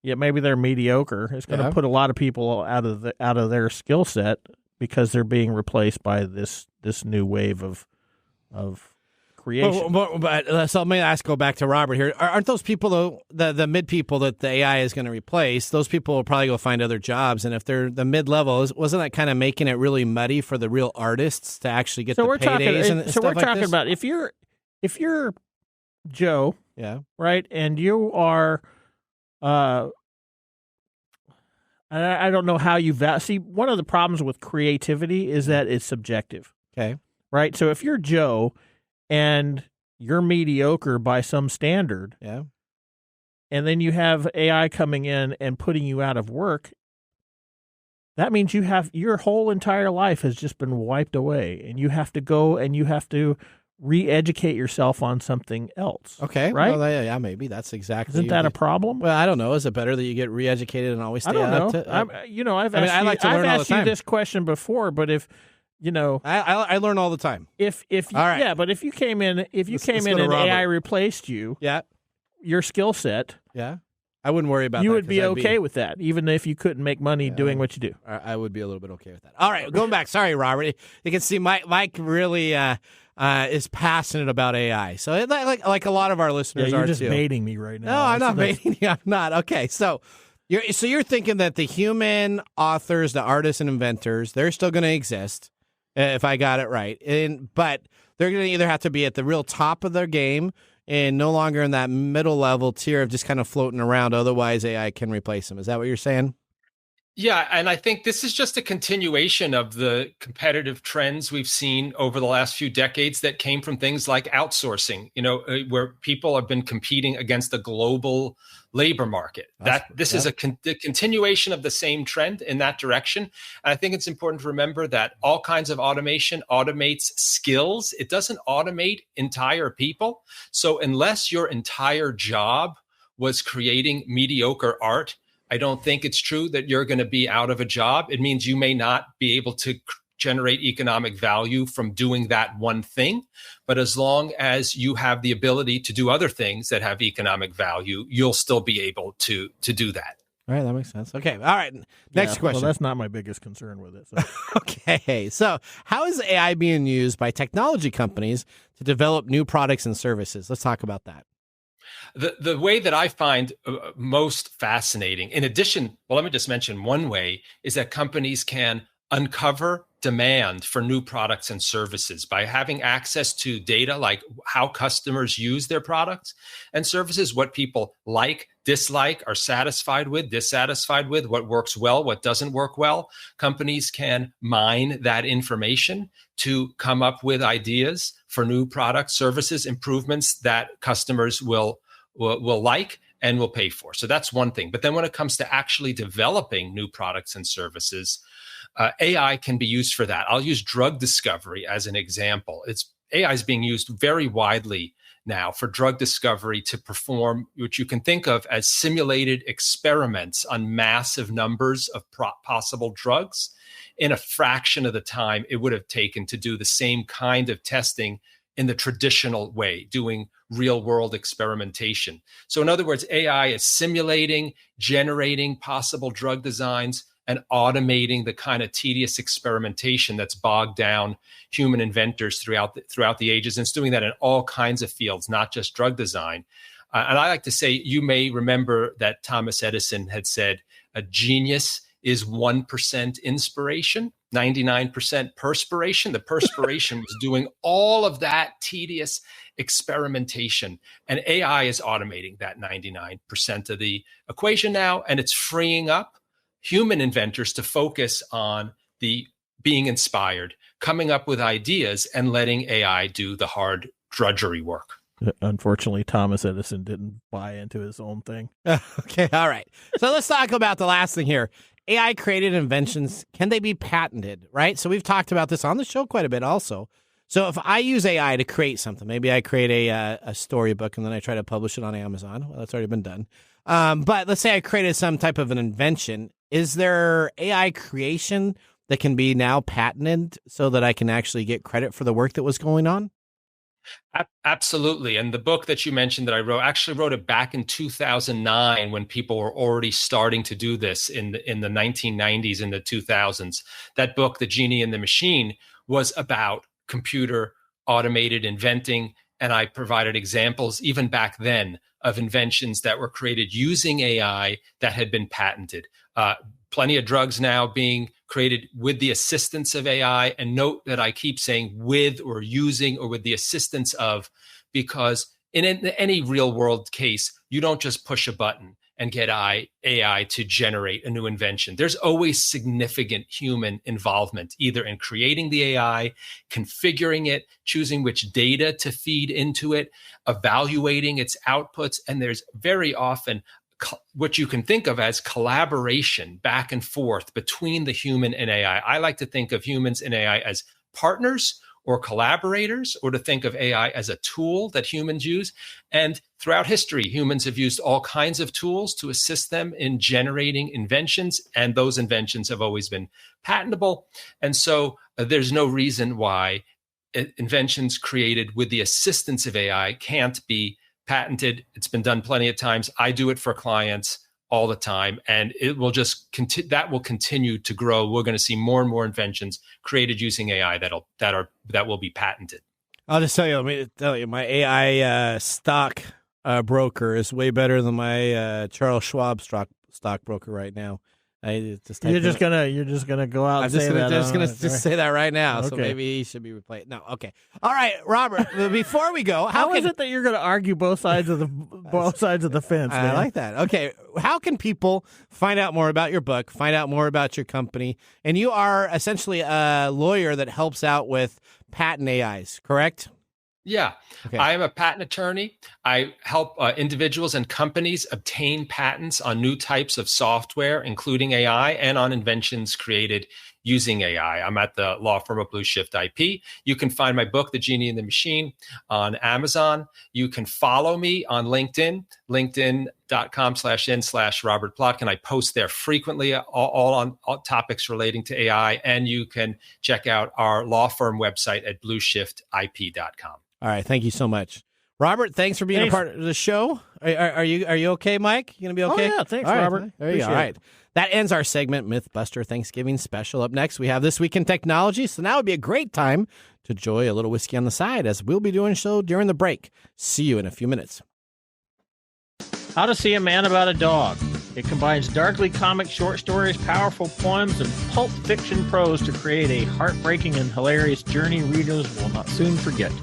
maybe they're mediocre. It's going to put a lot of people out of their skill set because they're being replaced by this new wave of creation. But so let me go back to Robert here. Aren't those people, though, the mid people that the AI is going to replace, those people will probably go find other jobs. And if they're the mid-level, wasn't that kind of making it really muddy for the real artists to actually get the paydays and stuff like this? So we're talking about if you're Joe, right, and you are, I don't know how you see. One of the problems with creativity is that it's subjective. Okay, right. So if you're Joe and you're mediocre by some standard, and then you have AI coming in and putting you out of work, that means your whole entire life has just been wiped away, and you have to go and you have to re-educate yourself on something else. Okay, right? Well, maybe that's exactly. Isn't that a problem? Well, I don't know. Is it better that you get re-educated and always stay? I don't know. I've asked you this question before, but if I learn all the time. But if you came in, and AI replaced you, your skill set, I wouldn't worry about that. You would be okay with that, even if you couldn't make money doing what you do. I would be a little bit okay with that. All right, going back. Sorry, Robert. You can see Mike really is passionate about AI. So like a lot of our listeners you're are just too. Baiting me right now. No, I'm not baiting you. I'm not. Okay, so you're thinking that the human authors, the artists and inventors, they're still going to exist, if I got it right. But they're going to either have to be at the real top of their game and no longer in that middle level tier of just kind of floating around. Otherwise, AI can replace them. Is that what you're saying? Yeah, and I think this is just a continuation of the competitive trends we've seen over the last few decades that came from things like outsourcing, where people have been competing against the global labor market. This is a continuation of the same trend in that direction. And I think it's important to remember that all kinds of automation automates skills. It doesn't automate entire people. So unless your entire job was creating mediocre art, I don't think it's true that you're going to be out of a job. It means you may not be able to generate economic value from doing that one thing. But as long as you have the ability to do other things that have economic value, you'll still be able to do that. All right, that makes sense. Okay, all right. Next question. Well, that's not my biggest concern with it. So. Okay, so how is AI being used by technology companies to develop new products and services? Let's talk about that. The way that I find most fascinating, in addition, let me just mention one way, is that companies can uncover demand for new products and services by having access to data like how customers use their products and services, what people like, dislike, are satisfied with, dissatisfied with, what works well, what doesn't work well. Companies can mine that information to come up with ideas for new products, services, improvements that customers will like and will pay for. So that's one thing. But then when it comes to actually developing new products and services, AI can be used for that. I'll use drug discovery as an example. AI is being used very widely now for drug discovery to perform what you can think of as simulated experiments on massive numbers of possible drugs in a fraction of the time it would have taken to do the same kind of testing in the traditional way, doing real world experimentation. So in other words, AI is simulating, generating possible drug designs, and automating the kind of tedious experimentation that's bogged down human inventors throughout the ages. And it's doing that in all kinds of fields, not just drug design. And I like to say, you may remember that Thomas Edison had said, a genius is 1% inspiration, 99% perspiration. The perspiration was doing all of that tedious experimentation. And AI is automating that 99% of the equation now, and it's freeing up human inventors to focus on the being inspired, coming up with ideas, and letting AI do the hard drudgery work. Unfortunately, Thomas Edison didn't buy into his own thing. Okay, all right. So let's talk about the last thing here. AI created inventions, can they be patented, right? So we've talked about this on the show quite a bit also. So if I use AI to create something, maybe I create a storybook and then I try to publish it on Amazon. Well, that's already been done. But let's say I created some type of an invention. Is there AI creation that can be now patented so that I can actually get credit for the work that was going on? Absolutely. And the book that you mentioned that I actually wrote it back in 2009 when people were already starting to do this in the 1990s and the 2000s. That book, The Genie and the Machine, was about computer automated inventing. And I provided examples even back then of inventions that were created using AI that had been patented. Plenty of drugs now being created with the assistance of AI. And note that I keep saying with or using or with the assistance of, because in any real world case, you don't just push a button and get AI to generate a new invention. There's always significant human involvement, either in creating the AI, configuring it, choosing which data to feed into it, evaluating its outputs. And there's very often what you can think of as collaboration back and forth between the human and AI. I like to think of humans and AI as partners or collaborators, or to think of AI as a tool that humans use. And throughout history, humans have used all kinds of tools to assist them in generating inventions, and those inventions have always been patentable. And so there's no reason why inventions created with the assistance of AI can't be patented. It's been done plenty of times. I do it for clients all the time, and it will just that will continue to grow. We're going to see more and more inventions created using AI that will be patented. I'll just tell you, my AI stock broker is way better than my Charles Schwab stock broker right now. You're just gonna go out. I'm just gonna say that right now. Okay. So maybe he should be replaced. No, okay, all right, Robert. Before we go, how is it that you're gonna argue both sides of the fence? Man? I like that. Okay, how can people find out more about your book, find out more about your company? And you are essentially a lawyer that helps out with patent AIs, correct? Yeah, okay. I am a patent attorney. I help individuals and companies obtain patents on new types of software, including AI, and on inventions created using AI. I'm at the law firm of Blue ShiftIP. You can find my book, The Genie and the Machine, on Amazon. You can follow me on LinkedIn, linkedin.com/n/Robert Plotkin. I post there frequently, all on all topics relating to AI. And you can check out our law firm website at blueshiftip.com. All right. Thank you so much. Robert, thanks for being a part of the show. Are you okay, Mike? You going to be okay? Oh, yeah. Thanks, all right. Robert. There you go. All right. That ends our segment, Mythbuster Thanksgiving Special. Up next, we have This Week in Technology. So now would be a great time to enjoy a little whiskey on the side, as we'll be doing so during the break. See you in a few minutes. How to See a Man About a Dog. It combines darkly comic short stories, powerful poems, and pulp fiction prose to create a heartbreaking and hilarious journey readers will not soon forget.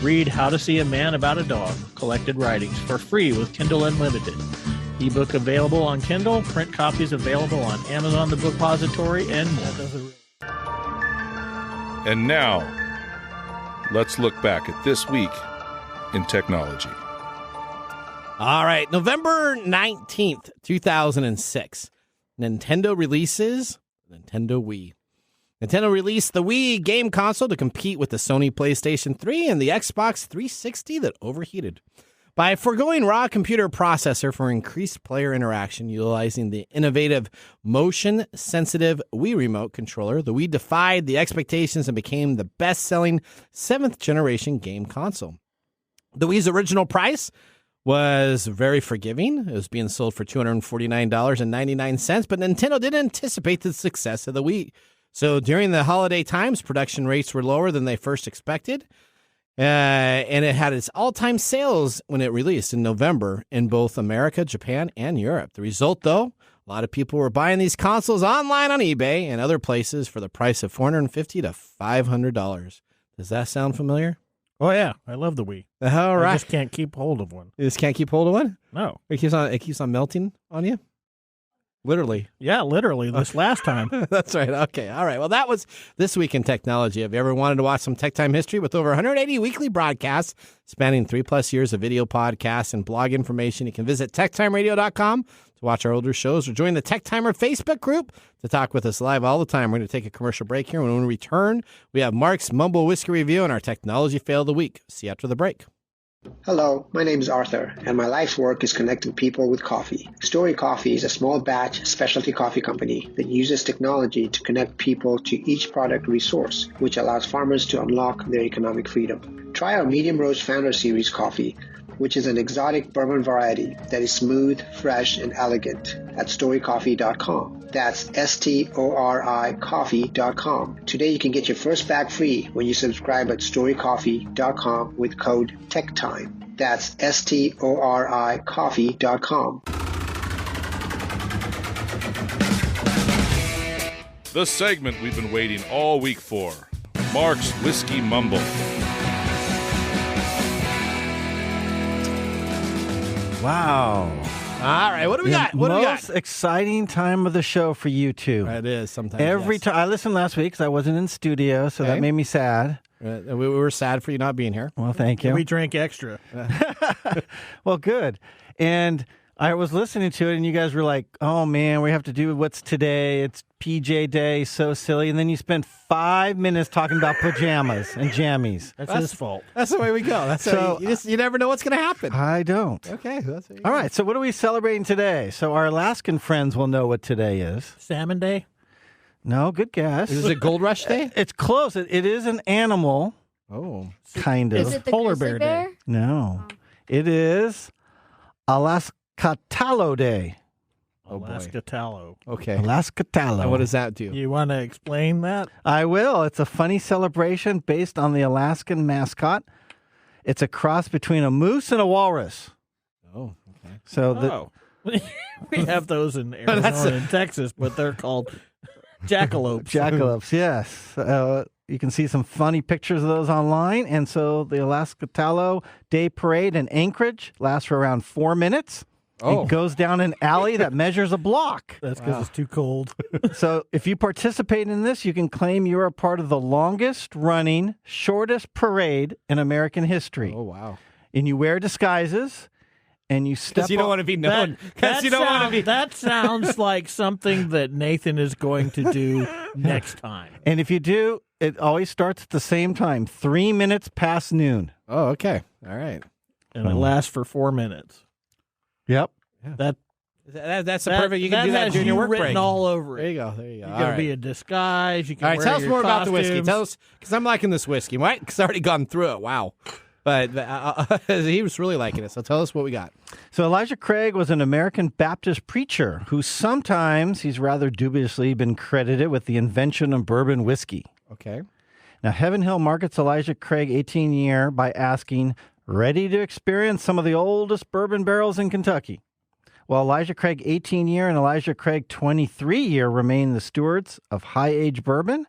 Read How to See a Man About a Dog, Collected Writings, for free with Kindle Unlimited. Ebook available on Kindle, print copies available on Amazon the Bookpository, and more. And now, let's look back at this week in technology. All right, November 19th, 2006, Nintendo releases Nintendo Wii. Nintendo released the Wii game console to compete with the Sony PlayStation 3 and the Xbox 360 that overheated. By foregoing raw computer processor for increased player interaction utilizing the innovative motion-sensitive Wii Remote controller, the Wii defied the expectations and became the best-selling 7th-generation game console. The Wii's original price was very forgiving. It was being sold for $249.99, but Nintendo didn't anticipate the success of the Wii. So during the holiday times, production rates were lower than they first expected. And it had its all-time sales when it released in November in both America, Japan, and Europe. The result, though, a lot of people were buying these consoles online on eBay and other places for the price of $450 to $500. Does that sound familiar? Oh, yeah. I love the Wii. All right. I just can't keep hold of one. You just can't keep hold of one? No. It keeps on melting on you? Literally. Yeah, literally this last time. That's right. Okay. All right. Well, that was This Week in Technology. Have you ever wanted to watch some Tech Time history with over 180 weekly broadcasts spanning 3+ years of video podcasts and blog information? You can visit TechTime-Radio.com to watch our older shows or join the Tech Timer Facebook group to talk with us live all the time. We're going to take a commercial break here. When we return, we have Marc's Mumble Whiskey Review and our Technology Fail of the Week. See you after the break. Hello, my name is Arthur, and my life's work is connecting people with coffee. StoriCoffee is a small batch specialty coffee company that uses technology to connect people to each product resource, which allows farmers to unlock their economic freedom. Try our Medium Roast Founder Series coffee, which is an exotic bourbon variety that is smooth, fresh, and elegant at StoriCoffee.com. That's STORI coffee.com. Today you can get your first bag free when you subscribe at StoriCoffee.com with code TechTime. That's STORI coffee.com. The segment we've been waiting all week for. Marc's Whiskey Mumble. Wow. All right. What do we got? What do we got? Most exciting time of the show for you two. It is sometimes. Every yes. time. I listened last week because I wasn't in studio, so Okay. that made me sad. We were sad for you not being here. Well, thank you. We drank extra. Well, good. And I was listening to it, and you guys were like, oh, man, we have to do what's today. It's PJ Day, so silly. And then you spent 5 minutes talking about pajamas and jammies. That's his fault. That's the way we go. That's So, you never know what's going to happen. I don't. Okay. That's All right, so what are we celebrating today? So our Alaskan friends will know what today is. Salmon Day? No, good guess. Is it Gold Rush Day? It's close. It is an animal, Oh. kind of. Is it the Polar Bear Day? No. It is Alaskatalo Day. Oh, boy. Alaska Tallow. Okay. Alaskatalo. And what does that do? You want to explain that? I will. It's a funny celebration based on the Alaskan mascot. It's a cross between a moose and a walrus. Oh, okay. So the We have those in Arizona and Texas, but they're called jackalopes. jackalopes, yes. You can see some funny pictures of those online. And so the Alaskatalo Day Parade in Anchorage lasts for around 4 minutes. Oh. It goes down an alley that measures a block. That's because it's too cold. So if you participate in this, you can claim you're a part of the longest running, shortest parade in American history. Oh, wow. And you wear disguises, and you step Because you don't want to be known. Because you don't want to be. That sounds like something that Nathan is going to do next time. And if you do, it always starts at the same time, 3 minutes past noon. Oh, okay. All right. And it lasts for 4 minutes. Yep. That's the perfect. You can do that during your work written break. all over it. There you go. There you go. You All got to right. be a disguise. You can All right, wear tell us your more about the whiskey. costumes. Tell us, because I'm liking this whiskey, right? Because I already gone through it. Wow. But he was really liking it. So tell us what we got. So Elijah Craig was an American Baptist preacher who sometimes he's rather dubiously been credited with the invention of bourbon whiskey. Okay. Now, Heaven Hill markets Elijah Craig 18-year by asking, ready to experience some of the oldest bourbon barrels in Kentucky. While Elijah Craig 18-year and Elijah Craig 23-year remain the stewards of high-age bourbon.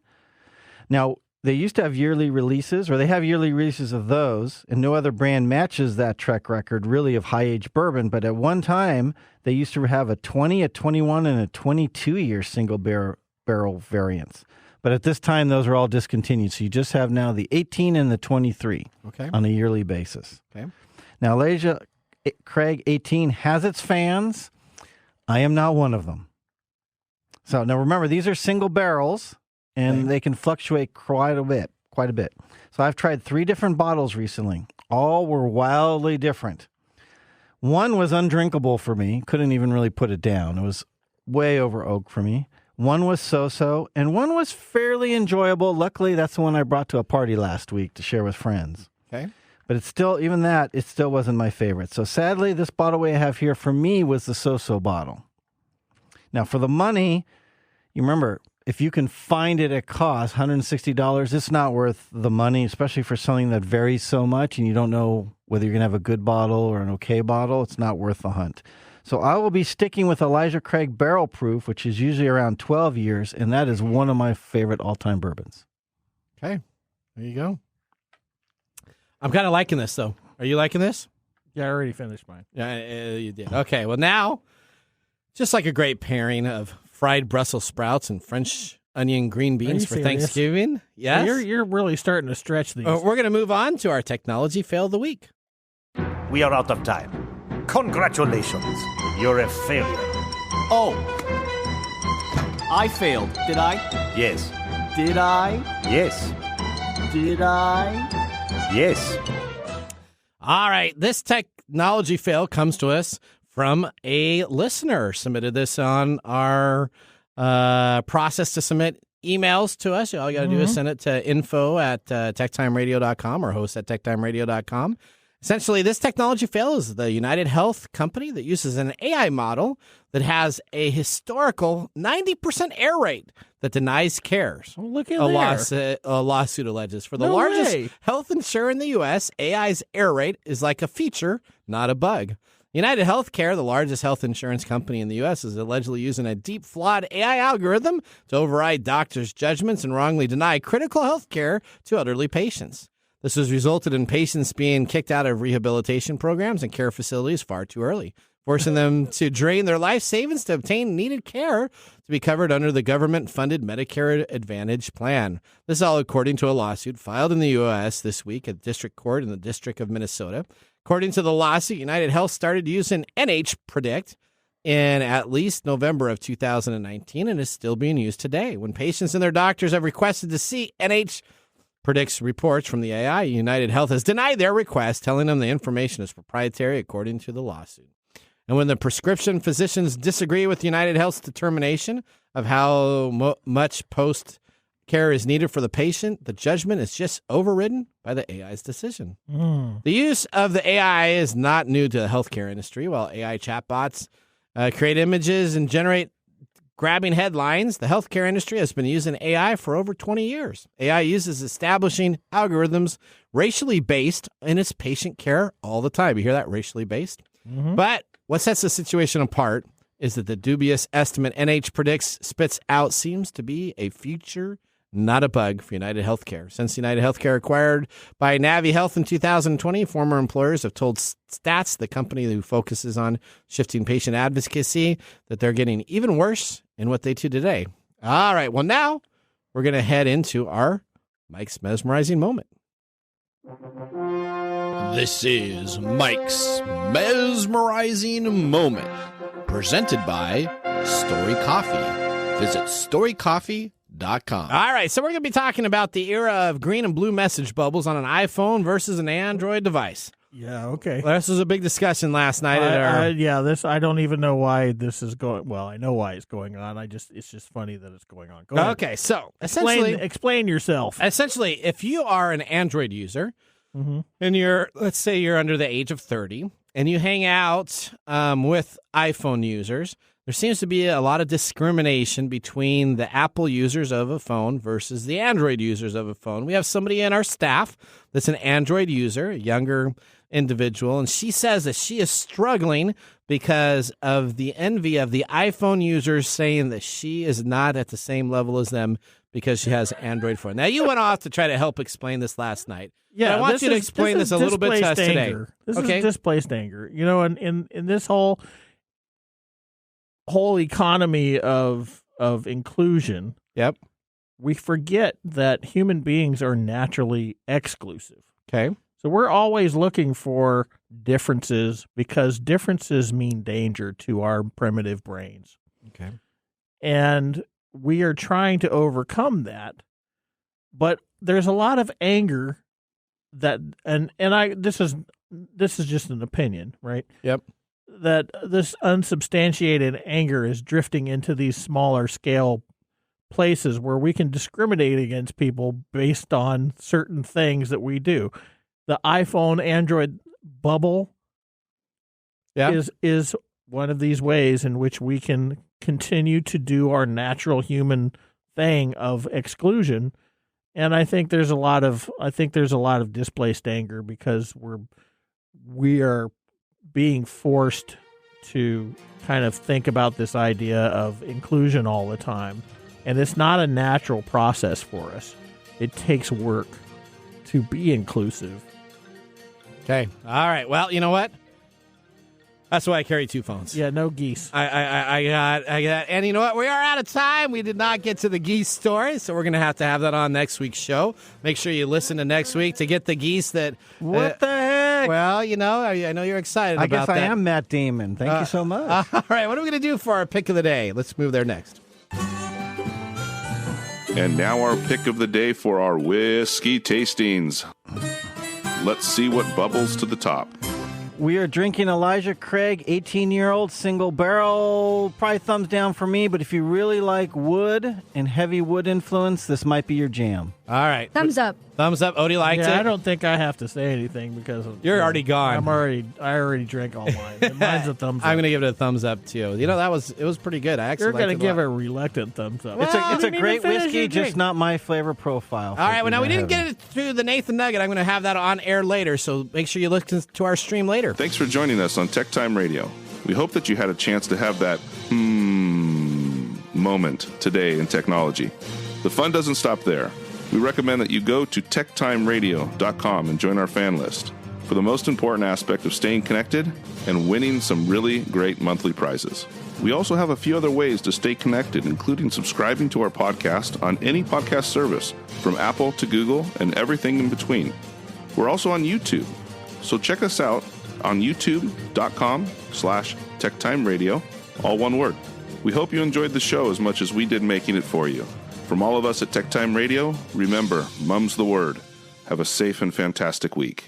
Now, they used to have yearly releases, or they have yearly releases of those, and no other brand matches that track record, really, of high-age bourbon. But at one time, they used to have a 20, a 21, and a 22-year single barrel variants. But at this time, those are all discontinued. So you just have now the 18 and the 23 on a yearly basis. Okay. Now, Elijah Craig 18 has its fans. I am not one of them. So now remember, these are single barrels, and they can fluctuate quite a bit. So I've tried 3 different bottles recently. All were wildly different. One was undrinkable for me. Couldn't even really put it down. It was way over oak for me. One was so-so, and one was fairly enjoyable. Luckily, that's the one I brought to a party last week to share with friends. Okay. But it's still, even that, it still wasn't my favorite. So sadly, this bottle we have here for me was the so-so bottle. Now, for the money, you remember, if you can find it at cost, $160, it's not worth the money, especially for something that varies so much and you don't know whether you're going to have a good bottle or an okay bottle. It's not worth the hunt. So I will be sticking with Elijah Craig Barrel Proof, which is usually around 12 years, and that is one of my favorite all-time bourbons. Okay. There you go. I'm kind of liking this, though. Are you liking this? Yeah, I already finished mine. Yeah, you did. Okay. Well, now, Just like a great pairing of fried Brussels sprouts and French onion green beans for Thanksgiving. Yes. You're really starting to stretch these. We're going to move on to our technology fail of the week. We are out of time. Congratulations. You're a failure. Oh. I failed, did I? Yes. Did I? Yes. Did I? Yes. All right. This technology fail comes to us from a listener. Submitted this on our process to submit emails to us. All you got to do is send it to info@techtimeradio.com or host@techtimeradio.com. Essentially, this technology fail is the United Health company that uses an AI model that has a historical 90% error rate that denies care. Oh, look at A lawsuit alleges. For the largest health insurer in the U.S., AI's error rate is like a feature, not a bug. United Healthcare, the largest health insurance company in the U.S., is allegedly using a deep, flawed AI algorithm to override doctors' judgments and wrongly deny critical health care to elderly patients. This has resulted in patients being kicked out of rehabilitation programs and care facilities far too early, forcing them to drain their life savings to obtain needed care to be covered under the government-funded Medicare Advantage plan. This is all according to a lawsuit filed in the U.S. this week at district court in the District of Minnesota. According to the lawsuit, United Health started using NH Predict in at least November of 2019 and is still being used today. When patients and their doctors have requested to see NH Predict's reports from the AI, United Health has denied their request, telling them the information is proprietary according to the lawsuit. And when the prescription physicians disagree with United Health's determination of how much post-care is needed for the patient, the judgment is just overridden by the AI's decision. The use of the AI is not new to the healthcare industry. While AI chatbots create images and generate grabbing headlines, the healthcare industry has been using AI for over 20 years. AI uses establishing algorithms racially based in its patient care all the time. You hear that? Racially based? But what sets the situation apart is that the dubious estimate NH Predicts spits out seems to be a feature, not a bug, for United Healthcare. Since United Healthcare acquired by Navi Health in 2020, former employers have told Stats, the company who focuses on shifting patient advocacy, that they're getting even worse in what they do today. All right, well, now we're going to head into our Mike's Mesmerizing Moment. This is Mike's Mesmerizing Moment, presented by StoriCoffee. Visit StoriCoffee.com. All right, so we're going to be talking about the era of green and blue message bubbles on an iPhone versus an Android device. Yeah, okay. Well, this was a big discussion last night. I don't even know why this is going. Well, I know why it's going on. It's just funny that it's going on. Go ahead. Okay, so essentially, explain yourself. Essentially, if you are an Android user and let's say you're under the age of 30 and you hang out with iPhone users, there seems to be a lot of discrimination between the Apple users of a phone versus the Android users of a phone. We have somebody in our staff that's an Android user, a younger individual, and she says that she is struggling because of the envy of the iPhone users, saying that she is not at the same level as them because she has an Android phone. Now, you went off to try to help explain this last night. Yeah, but I want you to explain this a little bit to us today. This is displaced anger. You know, in this whole economy of inclusion, we forget that human beings are naturally exclusive. Okay. So we're always looking for differences because differences mean danger to our primitive brains. Okay. And we are trying to overcome that. But there's a lot of anger that this is just an opinion, right? Yep. That this unsubstantiated anger is drifting into these smaller scale places where we can discriminate against people based on certain things that we do. The iPhone Android bubble is one of these ways in which we can continue to do our natural human thing of exclusion. And I think there's a lot of displaced anger because we are being forced to kind of think about this idea of inclusion all the time. And it's not a natural process for us. It takes work to be inclusive. Okay. All right. Well, you know what? That's why I carry 2 phones. Yeah, no geese. I got, and you know what? We are out of time. We did not get to the geese story, so we're going to have that on next week's show. Make sure you listen to next week to get the geese that. What the heck? Well, I know you're excited about that. I guess I am Matt Damon. Thank you so much. All right, what are we going to do for our pick of the day? Let's move there next. And now our pick of the day for our whiskey tastings. Let's see what bubbles to the top. We are drinking Elijah Craig, 18-year-old single barrel. Probably thumbs down for me, but if you really like wood and heavy wood influence, this might be your jam. All right. Thumbs up. Thumbs up. Odie liked it. I don't think I have to say anything because you're already gone. I already drank all mine. Mine's a thumbs up. I'm going to give it a thumbs up too. You know, it was pretty good. I actually You're going to give it a reluctant thumbs up. It's a great whiskey, just not my flavor profile. All right. Well, now we didn't get it to the Nathan Nugget. I'm going to have that on air later, so make sure you listen to our stream later. Thanks for joining us on TechTime Radio. We hope that you had a chance to have that moment today in technology. The fun doesn't stop there. We recommend that you go to TechTimeRadio.com and join our fan list for the most important aspect of staying connected and winning some really great monthly prizes. We also have a few other ways to stay connected, including subscribing to our podcast on any podcast service, from Apple to Google and everything in between. We're also on YouTube, so check us out on youtube.com/TechTimeRadio, all one word. We hope you enjoyed the show as much as we did making it for you. From all of us at TechTime Radio, remember, mum's the word. Have a safe and fantastic week.